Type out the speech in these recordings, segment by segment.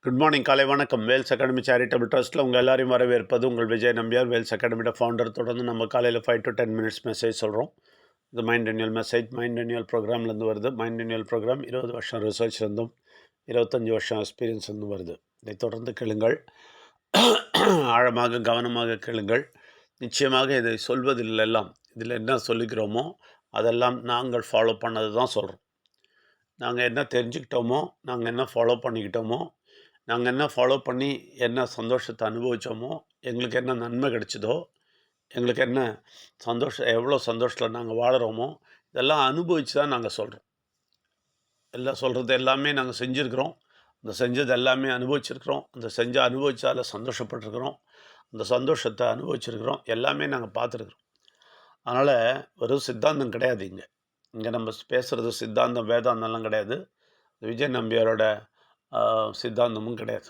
Good morning, காலை வணக்கம். Wales academy charitable ட்ரஸ்ட்டில் உங்கள் எல்லாரையும் வரவேற்பது உங்கள் விஜய் நம்பியார், வேல்ஸ் அகாடமியோட ஃபவுண்டர். தொடர்ந்து நம்ம காலையில் 5 to 10 மினிட்ஸ் மெசேஜ் சொல்கிறோம். இது mind renewal message, mind renewal ப்ரோக்ராம்லேருந்து வருது. மைண்ட் ரெனியூவல் ப்ரோக்ராம் 20 வருஷம் ரிசர்ச் இருந்தும் 25 வருஷம் எக்ஸ்பீரியன்ஸ் இருந்தும் வருது. இதை தொடர்ந்து கேளுங்கள், ஆழமாக கவனமாக கேளுங்கள். நிச்சயமாக இதை சொல்வதிலெல்லாம் இதில் என்ன சொல்லிக்கிறோமோ அதெல்லாம் நாங்கள் ஃபாலோ பண்ணது தான் சொல்கிறோம். நாங்கள் என்ன தெரிஞ்சுக்கிட்டோமோ, நாங்கள் என்ன ஃபாலோ பண்ணிக்கிட்டோமோ, நாங்கள் என்ன ஃபாலோ பண்ணி என்ன சந்தோஷத்தை அனுபவித்தோமோ, எங்களுக்கு என்ன நன்மை கிடைச்சதோ, எங்களுக்கு என்ன எவ்வளோ சந்தோஷத்தில் நாங்கள் வாழுறோமோ, இதெல்லாம் அனுபவித்து தான் நாங்கள் சொல்கிறோம். எல்லாம் சொல்கிறது எல்லாமே நாங்கள் செஞ்சுருக்கிறோம். அந்த செஞ்சது எல்லாமே அனுபவிச்சிருக்கிறோம். அந்த அனுபவித்தால சந்தோஷப்பட்டிருக்கிறோம். அந்த சந்தோஷத்தை அனுபவிச்சிருக்கிறோம். எல்லாமே நாங்கள் பார்த்துருக்குறோம். அதனால் வெறும் சித்தாந்தம் கிடையாது இங்கே. இங்கே நம்ம பேசுகிறது சித்தாந்தம், வேதாந்தம்லாம் கிடையாது. விஜய் நம்பியாரோட சித்தாந்தமும் கிடையாது.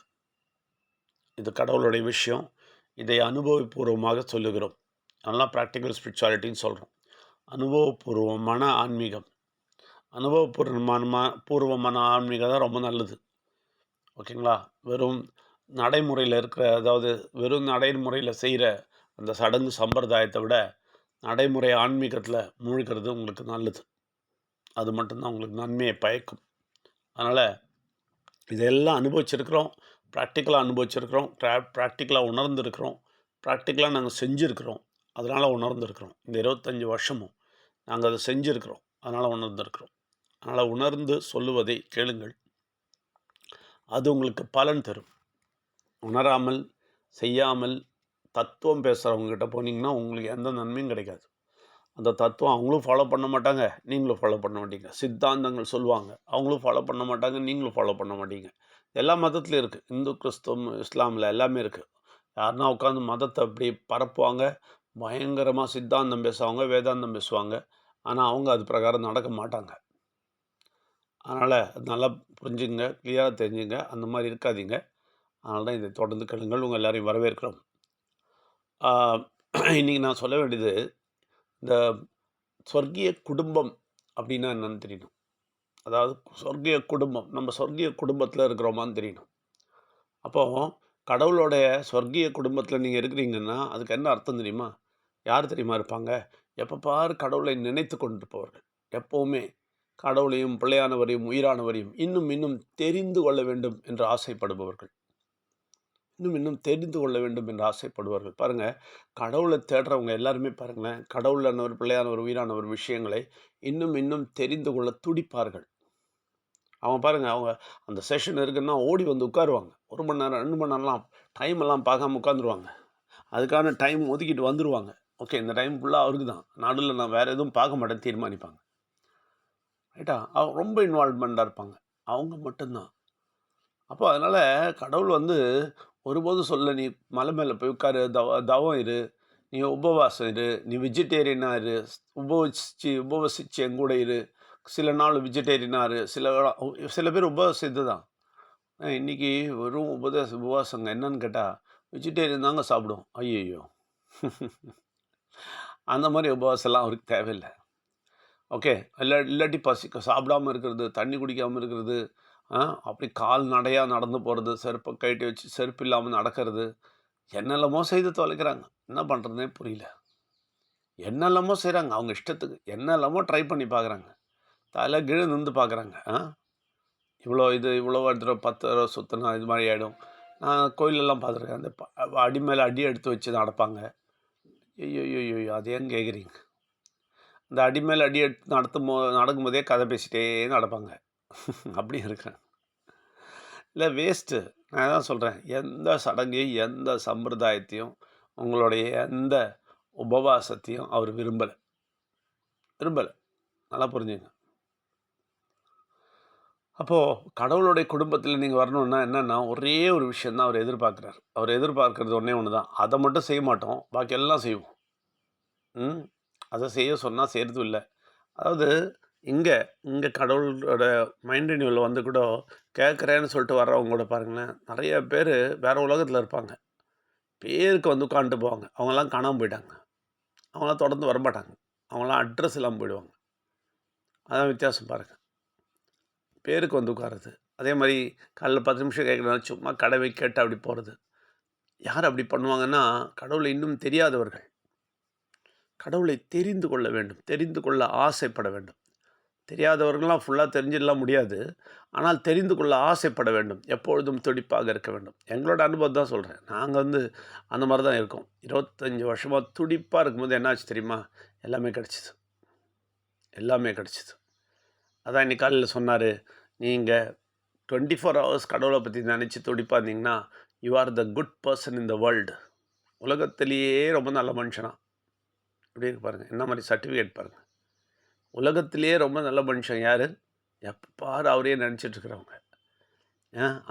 இது கடவுளுடைய விஷயம். இதை அனுபவபூர்வமாக சொல்லுகிறோம். அதெல்லாம் ப்ராக்டிக்கல் ஸ்பிரிச்சுவாலிட்டின்னு சொல்கிறோம். அனுபவபூர்வமான ஆன்மீகம், பூர்வமான ஆன்மீகம் தான் ரொம்ப நல்லது. ஓகேங்களா? வெறும் நடைமுறையில் இருக்கிற, அதாவது வெறும் நடைமுறையில் செய்கிற அந்த சடங்கு சம்பிரதாயத்தை விட நடைமுறை ஆன்மீகத்தில் மூழ்கிறது உங்களுக்கு நல்லது. அது மட்டும்தான் உங்களுக்கு நன்மையை பயக்கும். அதனால் இதெல்லாம் அனுபவிச்சிருக்கிறோம், ப்ராக்டிக்கலாக அனுபவிச்சிருக்கிறோம், ப்ராக்டிக்கலாக உணர்ந்துருக்கிறோம், ப்ராக்டிக்கலாக நாங்கள் செஞ்சுருக்கிறோம். அதனால் உணர்ந்துருக்கிறோம். இந்த 25 வருஷமும் நாங்கள் அதை செஞ்சுருக்கிறோம். அதனால் உணர்ந்துருக்கிறோம். அதனால் உணர்ந்து சொல்லுவதை கேளுங்கள். அது உங்களுக்கு பலன் தரும். உணராமல் செய்யாமல் தத்துவம் பேசுகிறவங்ககிட்ட போனீங்கன்னா உங்களுக்கு எந்த நன்மையும் கிடைக்காது. அந்த தத்துவம் அவங்களும் ஃபாலோ பண்ண மாட்டாங்க, நீங்களும் ஃபாலோ பண்ண மாட்டீங்க. சித்தாந்தங்கள் சொல்லுவாங்க, அவங்களும் ஃபாலோ பண்ண மாட்டாங்க, நீங்களும் ஃபாலோ பண்ண மாட்டீங்க. எல்லா மதத்துலையும் இருக்குது. இந்து, கிறிஸ்தவம், இஸ்லாமில் எல்லாமே இருக்குது. யாருன்னா உட்காந்து மதத்தை அப்படி பரப்புவாங்க, பயங்கரமாக சித்தாந்தம் பேசுவாங்க, வேதாந்தம் பேசுவாங்க. ஆனால் அவங்க அது பிரகாரம் நடக்க மாட்டாங்க. அதனால் நல்லா புரிஞ்சுங்க, கிளியராக தெரிஞ்சுங்க. அந்த மாதிரி இருக்காதீங்க. அதனால தான் இதை தொடர்ந்து கேளுங்கள். உங்கள் எல்லாரையும் வரவேற்கிறோம். இன்றைக்கி நான் சொல்ல வேண்டியது, இந்த சொர்க்கிய குடும்பம் அப்படின்னா என்னன்னு தெரியணும். அதாவது சொர்க்கிய குடும்பம், நம்ம சொர்க்கிய குடும்பத்தில் இருக்கிறோமான்னு தெரியணும். அப்போது கடவுளோடைய சொர்க்கிய குடும்பத்தில் நீங்கள் இருக்கிறீங்கன்னா அதுக்கு என்ன அர்த்தம் தெரியுமா? யார் தெரியுமா இருப்பாங்க? எப்போ பாரு கடவுளை நினைத்து கொண்டிருப்பவர்கள், எப்போவுமே கடவுளையும் பிள்ளையானவரையும் உயிரானவரையும் இன்னும் இன்னும் தெரிந்து கொள்ள வேண்டும் என்று ஆசைப்படுபவர்கள், இன்னும் தெரிந்து கொள்ள வேண்டும் என்று ஆசைப்படுவார்கள். பாருங்கள், கடவுளை தேடுறவங்க எல்லாருமே பாருங்களேன், கடவுளானவர், பிள்ளையானவர், உயிரானவர் விஷயங்களை இன்னும் தெரிந்து கொள்ள துடிப்பார்கள். அவங்க பாருங்கள், அவங்க அந்த செஷன் இருக்குன்னா ஓடி வந்து உட்காருவாங்க. 1 மணி நேரம் 2 மணி நேரம்லாம் டைம் எல்லாம் பார்க்காம உட்காந்துருவாங்க. அதுக்கான டைம் ஒதுக்கிட்டு வந்துடுவாங்க. ஓகே, இந்த டைம் ஃபுல்லாக அவருக்கு தான், நடுவில் நான் வேறு எதுவும் பார்க்க மாட்டேன்னு தீர்மானிப்பாங்க. ரைட்டா? அவங்க ரொம்ப இன்வால்வ்மெண்ட்டாக இருப்பாங்க. அவங்க மட்டும்தான். அப்போ அதனால் கடவுள் வந்து ஒருபோதும் சொல்ல, நீ மலை மேலே போய் உட்காரு, தவம் இரு, நீ உபவாசம் இரு, நீ வெஜிடேரியனாக இரு, உபவசிச்சு எங்கூட இரு, சில நாள் வெஜிடேரியனாக இரு, சில பேர் உபவாசித்து தான். இன்றைக்கி வெறும் உபவாசங்க என்னன்னு கேட்டால் வெஜிடேரியன் தாங்க சாப்பிடும். ஐயோ அந்த மாதிரி உபவாசம்லாம் அவருக்கு தேவையில்லை. ஓகே, இல்லாட்டி சாப்பிடாமல் இருக்கிறது, தண்ணி குடிக்காமல் இருக்கிறது, அப்படி கால் நடையாக நடந்து போகிறது, செருப்பை கழட்டி வச்சு செருப்பு இல்லாமல் நடக்கிறது, என்னெல்லாமோ செய்து தொலைக்கிறாங்க. என்ன பண்ணுறதுனே புரியல. என்னெல்லாமோ செய்கிறாங்க அவங்க இஷ்டத்துக்கு, என்னெல்லாமோ ட்ரை பண்ணி பார்க்குறாங்க, தலை கீழே நின்று பார்க்குறாங்க. இவ்வளோ எடுத்துகிற 10 தடவை சுற்றினா இது மாதிரி ஆகிடும். நான் கோயிலெல்லாம் பார்த்துருக்கேன், அந்த அடி மேலே அடி எடுத்து வச்சு நடப்பாங்க. ஐயோ அது ஏன் கேட்குறீங்க? இந்த அடி மேலே அடி எடுத்து நடக்கும்போதே கதை பேசிகிட்டே நடப்பாங்க. அப்படியும் இருக்கிறேன். இல்லை, வேஸ்ட்டு. நான் தான் சொல்கிறேன், எந்த சடங்கையும் எந்த சம்பிரதாயத்தையும் உங்களுடைய எந்த உபவாசத்தையும் அவர் விரும்பலை. நல்லா புரிஞ்சுங்க. அப்போது கடவுளுடைய குடும்பத்தில் நீங்கள் வரணுன்னா என்னென்னா, ஒரே ஒரு விஷயந்தான் அவர் எதிர்பார்க்குறார். அவர் எதிர்பார்க்குறது ஒன்று தான். அதை மட்டும் செய்ய மாட்டோம், பாக்கி எல்லாம் செய்வோம். அதை செய்ய சொன்னால் செய்கிறதும் இல்லை. அதாவது இங்கே கடவுளோட மைண்ட் ரெனியூவலில் வந்து கூட கேட்குறேன்னு சொல்லிட்டு வர்றவங்க கூட பாருங்களேன், நிறைய பேர் வேறு உலகத்தில் இருப்பாங்க. பேருக்கு வந்து உட்காந்துட்டு போவாங்க. அவங்களாம் காணாமல் போயிட்டாங்க. அவங்களாம் தொடர்ந்து வரமாட்டாங்க. அவங்களாம் அட்ரஸ் இல்லாமல் போயிடுவாங்க. அதான் வித்தியாசம் பாருங்கள். பேருக்கு வந்து உட்காருது, அதே மாதிரி காலைல 10 நிமிஷம் கேட்குறதுனால சும்மா கடவை கேட்டு அப்படி போகிறது. யார் அப்படி பண்ணுவாங்கன்னா, கடவுளை இன்னும் தெரியாதவர்கள். கடவுளை தெரிந்து கொள்ள வேண்டும், தெரிந்து கொள்ள ஆசைப்பட வேண்டும். தெரியாதவர்கள்லாம் ஃபுல்லாக தெரிஞ்சிடலாம் முடியாது. ஆனால் தெரிந்து கொள்ள ஆசைப்பட வேண்டும். எப்பொழுதும் துடிப்பாக இருக்க வேண்டும். எங்களோட அனுபவம் தான் சொல்கிறேன். நாங்கள் அந்த மாதிரி தான் இருக்கோம். 25 வருஷமாக துடிப்பாக இருக்கும்போது என்னாச்சு தெரியுமா? எல்லாமே கிடச்சிது. எல்லாமே கிடச்சிது. அதான் இன்னைக்கு காலையில் சொன்னார், நீங்கள் 24 ஹவர்ஸ் கடவுளை பற்றி நினச்சி துடிப்பாக இருந்தீங்கன்னா, you are the good person in the world. உலகத்திலேயே ரொம்ப நல்ல மனுஷனா. எப்படி இருக்கு பாருங்கள். என்ன மாதிரி சர்டிஃபிகேட் பாருங்கள். உலகத்திலேயே ரொம்ப நல்ல மனுஷன் யார்? எப்போ பாரு அவரையே நினச்சிட்ருக்கிறவங்க.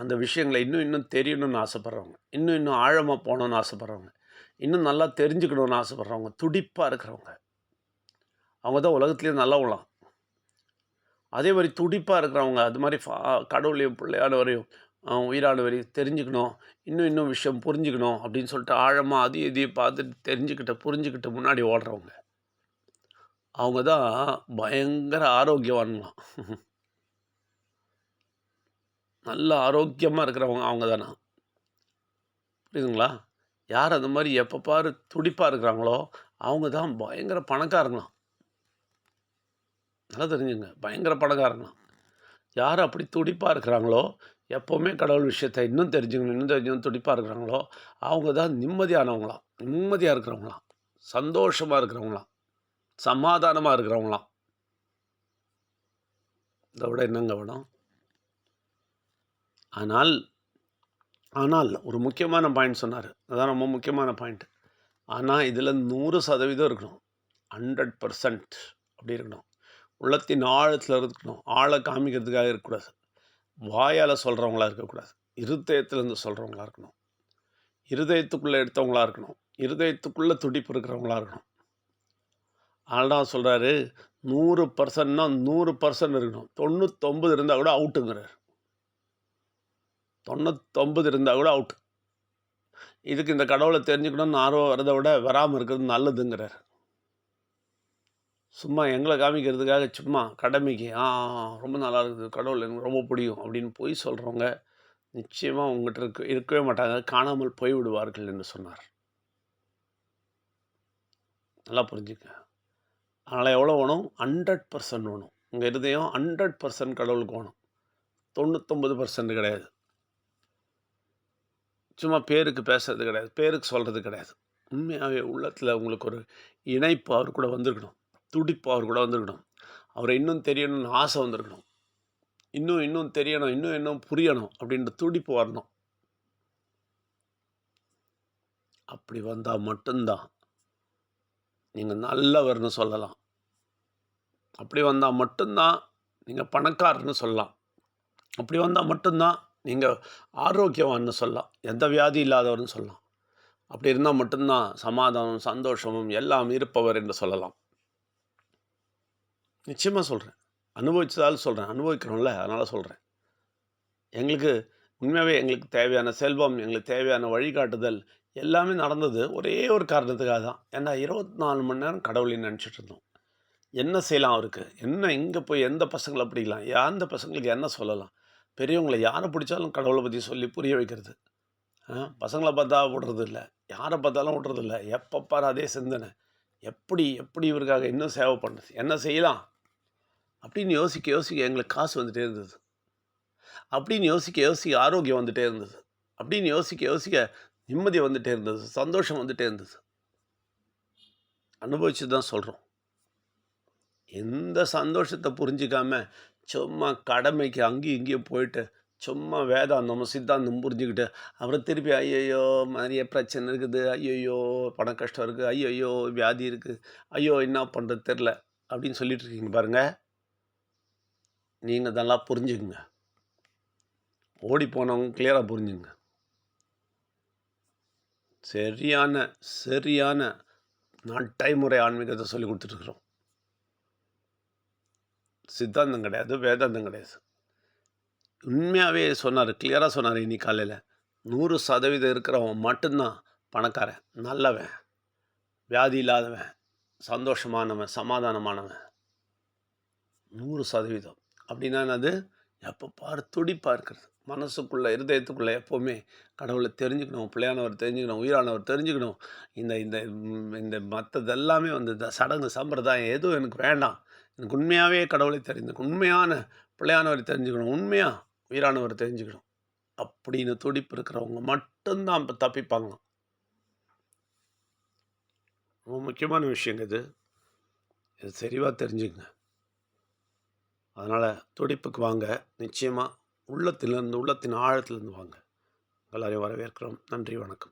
அந்த விஷயங்களை இன்னும் தெரியணும்னு ஆசைப்பட்றவங்க, இன்னும் ஆழமாக போகணுன்னு ஆசைப்பட்றவங்க, இன்னும் நல்லா தெரிஞ்சுக்கணுன்னு ஆசைப்பட்றவங்க, துடிப்பாக இருக்கிறவங்க, அவங்க தான் உலகத்துலேயே நல்லவங்களாம். அதே மாதிரி துடிப்பாக இருக்கிறவங்க, அது மாதிரி கடவுளையும் பிள்ளையானவரையும் உயிரானவரையும் தெரிஞ்சுக்கணும், இன்னும் விஷயம் புரிஞ்சுக்கணும் அப்படின்னு சொல்லிட்டு ஆழமாக அதையும் இதையும் பார்த்துட்டு புரிஞ்சுக்கிட்டு முன்னாடி ஓடுறவங்க, அவங்க தான் பயங்கர ஆரோக்கியவான்களாம். நல்ல ஆரோக்கியமாக இருக்கிறவங்க அவங்க தானே. புரியுதுங்களா? யார் அந்த மாதிரி எப்போ பாரு துடிப்பாக இருக்கிறாங்களோ அவங்க தான் பயங்கர பணக்காரங்களாம். நல்லா தெரிஞ்சுங்க, பயங்கர பணக்காரங்களாம். யார் அப்படி துடிப்பாக இருக்கிறாங்களோ, எப்போவுமே கடவுள் விஷயத்தை இன்னும் தெரிஞ்சுக்கணும் துடிப்பாக இருக்கிறாங்களோ, அவங்க தான் நிம்மதியானவங்களாம், நிம்மதியாக இருக்கிறவங்களாம், சந்தோஷமாக இருக்கிறவங்களாம், சமாதானமாக இருக்கிறவங்களாம். இதை விட என்னங்க வேணும்? ஆனால் ஒரு முக்கியமான பாயிண்ட் சொன்னார். அதான் ரொம்ப முக்கியமான பாயிண்ட். ஆனால் இதில் 100% இருக்கணும். 100% அப்படி இருக்கணும். உள்ளத்தின் ஆழத்தில் இருக்கணும். ஆழ காமிக்கிறதுக்காக இருக்கக்கூடாது. வாயால் சொல்கிறவங்களா இருக்கக்கூடாது. இருதயத்திலேருந்து சொல்கிறவங்களா இருக்கணும். இருதயத்துக்குள்ளே எடுத்தவங்களா இருக்கணும். இருதயத்துக்குள்ளே துடிப்பு இருக்கிறவங்களா இருக்கணும். அதனால் சொல்கிறாரு, 100%னா 100% இருக்கணும். 99 இருந்தால் கூட அவுட்டுங்கிறார். 99 இருந்தால் கூட அவுட். இதுக்கு இந்த கடவுளை தெரிஞ்சுக்கணும்னு ஆர்வம் வரதை விட வராமல் இருக்கிறது நல்லதுங்கிறார். சும்மா எங்களை காமிக்கிறதுக்காக சும்மா கடமைக்கு ரொம்ப நல்லா இருக்குது, கடவுள் எனக்கு ரொம்ப பிடிக்கும் அப்படின்னு போய் சொல்கிறவங்க நிச்சயமாக உங்கள்கிட்ட இருக்கவே மாட்டாங்க, காணாமல் போய்விடுவார்கள் என்று சொன்னார். நல்லா புரிஞ்சுக்க. அதனால் எவ்வளோ வேணும்? 100% வேணும். உங்கள் இருதயம் 100% கடவுளுக்கு வேணும். 99% கிடையாது. சும்மா பேருக்கு பேசுறது கிடையாது, பேருக்கு சொல்கிறது கிடையாது. உண்மையாகவே உள்ளத்தில் உங்களுக்கு ஒரு இணைப்பு அவர் கூட வந்திருக்கணும். துடிப்பு அவர் கூட வந்திருக்கணும். அவரை இன்னும் தெரியணும்னு ஆசை வந்திருக்கணும். இன்னும் தெரியணும், இன்னும் புரியணும் அப்படின்ற துடிப்பு வரணும். அப்படி வந்தால் மட்டும்தான் நீங்கள் நல்லவர்னு சொல்லலாம். அப்படி வந்தால் மட்டும்தான் நீங்கள் பணக்காரர்னு சொல்லலாம். அப்படி வந்தால் மட்டும்தான் நீங்கள் ஆரோக்கியவான்னு சொல்லலாம். எந்த வியாதி இல்லாதவர்னு சொல்லலாம். அப்படி இருந்தால் மட்டும்தான் சமாதானம், சந்தோஷமும் எல்லாம் இருப்பவர் என்று சொல்லலாம். நிச்சயமாக சொல்கிறேன். அனுபவிச்சதால் சொல்கிறேன். அனுபவிக்கிறோம்ல, அதனால் சொல்கிறேன். உண்மையாகவே எங்களுக்கு தேவையான செல்வம், எங்களுக்கு தேவையான வழிகாட்டுதல் எல்லாமே நடந்தது ஒரே ஒரு காரணத்துக்காக தான். ஏன்னா 24 மணி நேரம் கடவுளை நினச்சிட்டு இருந்தோம். என்ன செய்யலாம் அவருக்கு? என்ன இங்கே போய் எந்த பசங்களை பிடிக்கலாம்? எந்த பசங்களுக்கு என்ன சொல்லலாம்? பெரியவங்களை யாரை பிடிச்சாலும் கடவுளை பற்றி சொல்லி புரிய வைக்கிறது. பசங்களை பார்த்தா விடுறது இல்லை, யாரை பார்த்தாலும் விடுறது இல்லை. எப்போ பாரு அதே சிந்தனை. எப்படி இவருக்காக இன்னும் சேவை பண்ணுறது? என்ன செய்யலாம் அப்படின்னு யோசிக்க எங்களுக்கு காசு வந்துகிட்டே இருந்தது. அப்படின்னு யோசிக்க ஆரோக்கியம் வந்துகிட்டே இருந்தது. அப்படின்னு யோசிக்க நிம்மதி வந்துகிட்டே இருந்தது, சந்தோஷம் வந்துகிட்டே இருந்தது. அனுபவிச்சு தான் சொல்கிறோம். எந்த சந்தோஷத்தை புரிஞ்சிக்காமல் சும்மா கடமைக்கு அங்கேயும் இங்கேயும் போயிட்டு சும்மா வேதாந்தம் சித்தாந்தம் புரிஞ்சுக்கிட்டு அப்புறம் திருப்பி ஐயையோ நிறைய பிரச்சனை இருக்குது, ஐயையோ பண கஷ்டம் இருக்குது, ஐயையோ வியாதி இருக்குது, ஐயோ என்ன பண்ணுறது தெரில அப்படின்னு சொல்லிட்டு இருக்கீங்க பாருங்கள். நீங்கள் இதெல்லாம் புரிஞ்சுக்குங்க. ஓடி போனவங்க கிளியராக புரிஞ்சுங்க. சரியான நடைமுறை ஆன்மீகத்தை சொல்லி கொடுத்துட்ருக்குறோம். சித்தாந்தம் கிடையாது, வேதாந்தம் கிடையாது. உண்மையாகவே சொன்னார், கிளியராக சொன்னார். இன்னைக்கு காலையில் 100% இருக்கிறவன் மட்டும்தான் பணக்காரன், நல்லவன், வியாதி இல்லாதவன், சந்தோஷமானவன், சமாதானமானவன். 100%. அப்படின்னா அது எப்போ பாரு துடிப்பாக இருக்கிறது. மனசுக்குள்ளே, இருதயத்துக்குள்ளே எப்போவுமே கடவுளை தெரிஞ்சுக்கணும், பிள்ளையானவர் தெரிஞ்சுக்கணும், உயிரானவர் தெரிஞ்சுக்கணும். இந்த இந்த இந்த மற்றதெல்லாமே வந்து இந்த சடங்கு சம்பிரதாயம் எதுவும் எனக்கு வேண்டாம். எனக்கு உண்மையாகவே கடவுளை தெரிஞ்சுக்கணும், உண்மையான பிள்ளையானவரை தெரிஞ்சுக்கணும், உண்மையாக உயிரானவர் தெரிஞ்சுக்கணும் அப்படின்னு துடிப்பு இருக்கிறவங்க மட்டும்தான் இப்போ தப்பிப்பாங்களாம். ரொம்ப முக்கியமான விஷயங்க இது. இது தெளிவாக தெரிஞ்சுக்கங்க. அதனால் துடிப்புக்கு வாங்க. நிச்சயமாக உள்ளத்தின் ஆழத்திலேருந்து வாங்க. எல்லாரையும் வரவேற்கிறோம். நன்றி, வணக்கம்.